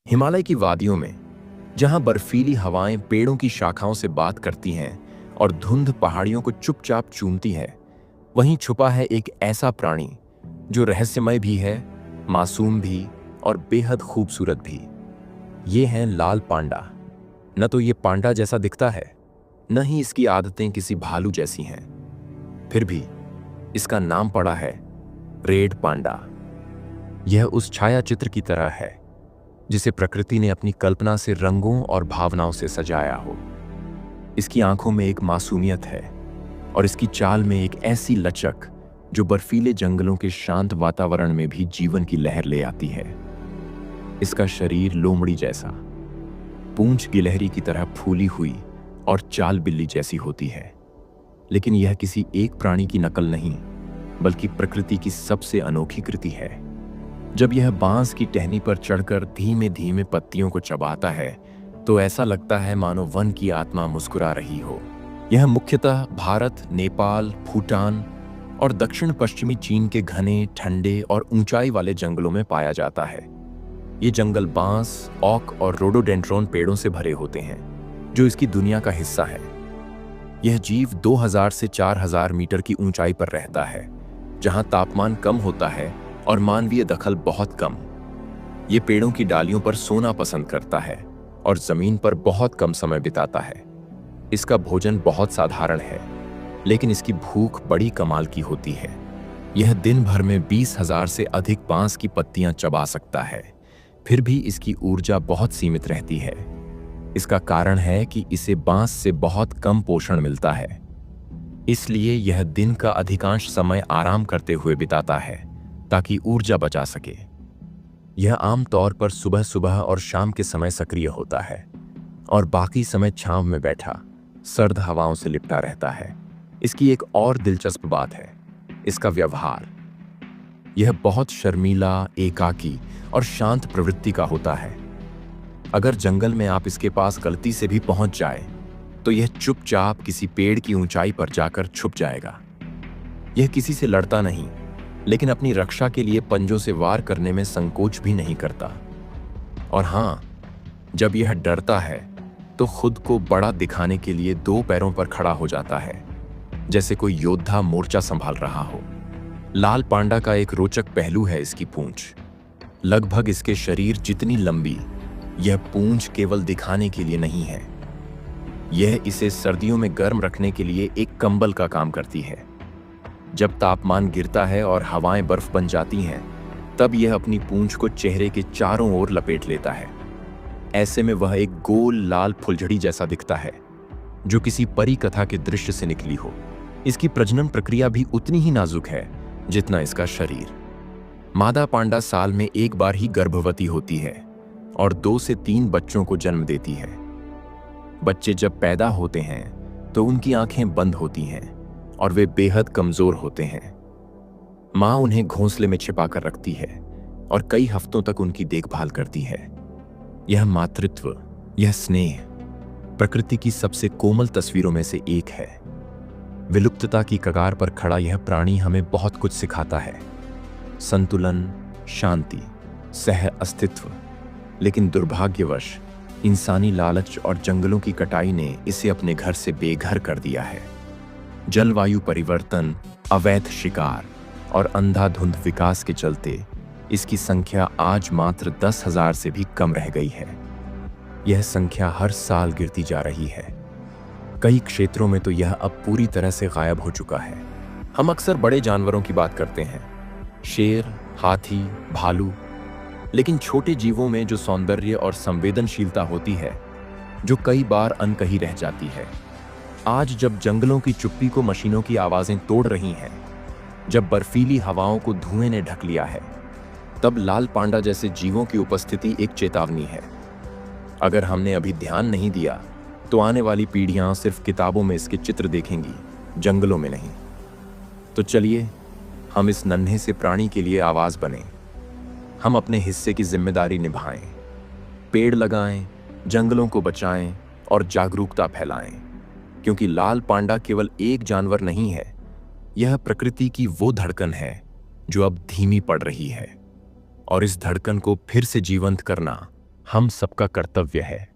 हिमालय की वादियों में, जहां बर्फीली हवाएं पेड़ों की शाखाओं से बात करती हैं और धुंध पहाड़ियों को चुपचाप चूमती है, वहीं छुपा है एक ऐसा प्राणी जो रहस्यमय भी है, मासूम भी और बेहद खूबसूरत भी। ये है लाल पांडा। न तो ये पांडा जैसा दिखता है, न ही इसकी आदतें किसी भालू जैसी हैं। फिर भी इसका नाम पड़ा है रेड पांडा। यह उस छाया चित्र की तरह है जिसे प्रकृति ने अपनी कल्पना से रंगों और भावनाओं से सजाया हो। इसकी आंखों में एक मासूमियत है और इसकी चाल में एक ऐसी लचक जो बर्फीले जंगलों के शांत वातावरण में भी जीवन की लहर ले आती है। इसका शरीर लोमड़ी जैसा, पूंछ गिलहरी की तरह फूली हुई और चाल बिल्ली जैसी होती है। लेकिन यह किसी एक प्राणी की नकल नहीं, बल्कि प्रकृति की सबसे अनोखी कृति है। जब यह बांस की टहनी पर चढ़कर धीमे धीमे पत्तियों को चबाता है तो ऐसा लगता है मानो वन की आत्मा मुस्कुरा रही हो। यह मुख्यतः भारत, नेपाल, भूटान और दक्षिण पश्चिमी चीन के घने, ठंडे और ऊंचाई वाले जंगलों में पाया जाता है। ये जंगल बांस, ओक और रोडोडेंड्रॉन पेड़ों से भरे होते हैं, जो इसकी दुनिया का हिस्सा है। यह जीव 2000 से 4000 मीटर की ऊंचाई पर रहता है, जहां तापमान कम होता है और मानवीय दखल बहुत कम। ये पेड़ों की डालियों पर सोना पसंद करता है और जमीन पर बहुत कम समय बिताता है। इसका भोजन बहुत साधारण है, लेकिन इसकी भूख बड़ी कमाल की होती है। यह दिन भर में 20,000 से अधिक बांस की पत्तियां चबा सकता है। फिर भी इसकी ऊर्जा बहुत सीमित रहती है। इसका कारण है कि इसे बांस से बहुत कम पोषण मिलता है, इसलिए यह दिन का अधिकांश समय आराम करते हुए बिताता है ताकि ऊर्जा बचा सके। यह आमतौर पर सुबह सुबह और शाम के समय सक्रिय होता है और बाकी समय छांव में बैठा सर्द हवाओं से लिपटा रहता है। इसकी एक और दिलचस्प बात है इसका व्यवहार। यह बहुत शर्मीला, एकाकी और शांत प्रवृत्ति का होता है। अगर जंगल में आप इसके पास गलती से भी पहुंच जाए तो यह चुपचाप किसी पेड़ की ऊंचाई पर जाकर छुप जाएगा। यह किसी से लड़ता नहीं, लेकिन अपनी रक्षा के लिए पंजों से वार करने में संकोच भी नहीं करता। और हां, जब यह डरता है तो खुद को बड़ा दिखाने के लिए 2 पैरों पर खड़ा हो जाता है, जैसे कोई योद्धा मोर्चा संभाल रहा हो। लाल पांडा का एक रोचक पहलू है इसकी पूंछ। लगभग इसके शरीर जितनी लंबी, यह पूंछ केवल दिखाने के लिए नहीं है। यह इसे सर्दियों में गर्म रखने के लिए एक कंबल का काम करती है। जब तापमान गिरता है और हवाएं बर्फ बन जाती हैं, तब यह अपनी पूंछ को चेहरे के चारों ओर लपेट लेता है। ऐसे में वह एक गोल लाल फुलझड़ी जैसा दिखता है, जो किसी परी कथा के दृश्य से निकली हो। इसकी प्रजनन प्रक्रिया भी उतनी ही नाजुक है जितना इसका शरीर। मादा पांडा साल में एक बार ही गर्भवती होती है और 2 से 3 बच्चों को जन्म देती है। बच्चे जब पैदा होते हैं तो उनकी आंखें बंद होती हैं और वे बेहद कमजोर होते हैं। मां उन्हें घोंसले में छिपा कर रखती है और कई हफ्तों तक उनकी देखभाल करती है। यह मातृत्व, यह स्नेह प्रकृति की सबसे कोमल तस्वीरों में से एक है। विलुप्तता की कगार पर खड़ा यह प्राणी हमें बहुत कुछ सिखाता है, संतुलन, शांति, सह अस्तित्व। लेकिन दुर्भाग्यवश इंसानी लालच और जंगलों की कटाई ने इसे अपने घर से बेघर कर दिया है। जलवायु परिवर्तन, अवैध शिकार और अंधाधुंध विकास के चलते इसकी संख्या आज मात्र 10,000 से भी कम रह गई है। यह संख्या हर साल गिरती जा रही है। कई क्षेत्रों में तो यह अब पूरी तरह से गायब हो चुका है। हम अक्सर बड़े जानवरों की बात करते हैं, शेर, हाथी, भालू, लेकिन छोटे जीवों में जो सौंदर्य और संवेदनशीलता होती है, जो कई बार अनकही रह जाती है। आज जब जंगलों की चुप्पी को मशीनों की आवाजें तोड़ रही हैं, जब बर्फीली हवाओं को धुएं ने ढक लिया है, तब लाल पांडा जैसे जीवों की उपस्थिति एक चेतावनी है। अगर हमने अभी ध्यान नहीं दिया तो आने वाली पीढ़ियां सिर्फ किताबों में इसके चित्र देखेंगी, जंगलों में नहीं। तो चलिए हम इस नन्हे से प्राणी के लिए आवाज बने। हम अपने हिस्से की जिम्मेदारी निभाएं, पेड़ लगाएं, जंगलों को बचाएं और जागरूकता फैलाएं। क्योंकि लाल पांडा केवल एक जानवर नहीं है, यह प्रकृति की वो धड़कन है जो अब धीमी पड़ रही है। और इस धड़कन को फिर से जीवंत करना हम सबका कर्तव्य है